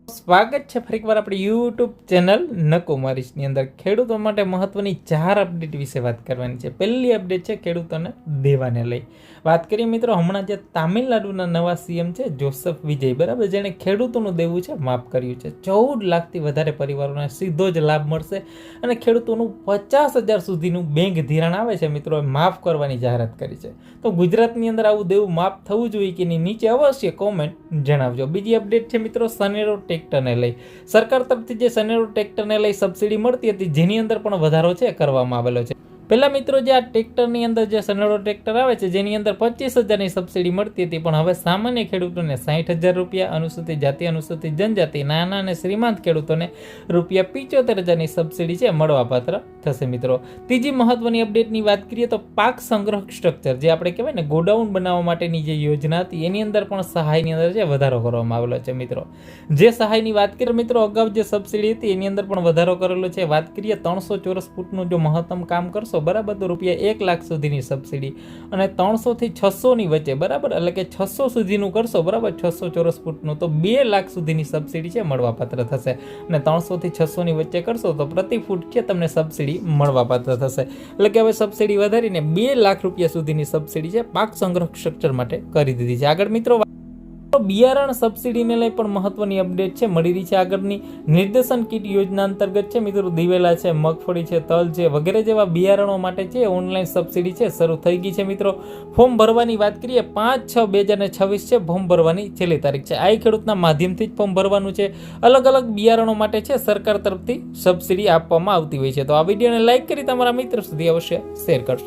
સ્વાગત છે ફરીકવાર આપણી યુટ્યુબ ચેનલ નકુમારીસની અંદર ખેડૂતો માટે મહત્વની 4 અપડેટ વિશે વાત કરવાની છે। પહેલી અપડેટ છે ખેડૂતોને દેવાને લઈ વાત કરીએ મિત્રો। હમણાં જે તામિલનાડુના નવા સીએમ છે જોસેફ વિજય, બરાબર, જેણે ખેડૂતોનું દેવું છે માફ કર્યું છે। 14 લાખથી વધારે પરિવારોને સીધો જ લાભ મળશે અને ખેડૂતોનું 50,000 સુધીનું બેંક ધિરાણ આવે છે મિત્રો માફ કરવાની જાહેરાત કરી છે। તો ગુજરાતની અંદર આવું દેવું માફ થવું જોઈએ કે નહીં, નીચે અવશ્ય કોમેન્ટ જણાવજો। બીજી અપડેટ છે મિત્રો સનેરો ટ્રેક્ટરને લઈ સરકાર તરફથી જે સનેરો ટ્રેક્ટરને લઈ સબસિડી મળતી હતી જેની અંદર પણ વધારો છે કરવામાં આવેલો છે। પહેલા મિત્રો જે આ ટ્રેક્ટરની અંદર જે સનેરો ટ્રેક્ટર આવે છે જેની અંદર 25,000ની સબસિડી મળતી હતી, પણ હવે સામાન્ય ખેડૂતોને 60,000 રૂપિયા, અનુસૂચિત જાતિ અનુસૂચિત જનજાતિ નાના અને શ્રીમંત ખેડૂતોને રૂપિયા 75,000ની સબસિડી છે મળવાપાત્ર થશે મિત્રો। ત્રીજી મહત્વની અપડેટની વાત કરીએ તો પાક સંગ્રહ સ્ટ્રક્ચર જે આપણે કહેવાય ને ગોડાઉન બનાવવા માટેની જે યોજના હતી એની અંદર પણ સહાયની અંદર જે વધારો કરવામાં આવેલો છે મિત્રો। જે સહાયની વાત કરીએ મિત્રો, અગાઉ જે સબસિડી હતી એની અંદર પણ વધારો કરેલો છે। વાત કરીએ 300 ચોરસ ફૂટનું જો મહત્તમ કામ કરશો બરાબર તો રૂપિયા 1 લાખ સુધીની સબસિડી અને 300 થી 600 ની વચ્ચે બરાબર એટલે કે 600 સુધીનું કરશો બરાબર 600 ચોરસ ફૂટનું તો 2 લાખ સુધીની સબસિડી છે મળવાપાત્ર થશે અને 300 થી 600 ની વચ્ચે કરશો તો પ્રતિ ફૂટ છે તમને સબસિડી મળવાપાત્ર થશે। એટલે કે હવે સબસિડી વધારીને 2 લાખ રૂપિયા સુધીની સબસિડી છે પાક સંગ્રહ સ્ટ્રક્ચર માટે કરી દીધી છે। આગળ મિત્રો બિયારણ સબસિડીને લઈ પણ મહત્વની અપડેટ છે મળી રહી છે। આગળની નિર્દેશન કીટ યોજના અંતર્ગત છે મિત્રો દિવેલા છે, મગફળી છે, તલ છે વગેરે જેવા બિયારણો માટે છે ઓનલાઈન સબસિડી છે શરૂ થઈ ગઈ છે મિત્રો। ફોર્મ ભરવાની વાત કરીએ 5/6/2026 છે ફોર્મ ભરવાની છેલ્લી તારીખ છે। આ ખેડૂતના માધ્યમથી જ ફોર્મ ભરવાનું છે। અલગ અલગ બિયારણો માટે છે સરકાર તરફથી સબસિડી આપવામાં આવતી હોય છે। તો આ વિડીયોને લાઈક કરી તમારા મિત્રો સુધી અવશ્ય શેર કરશો।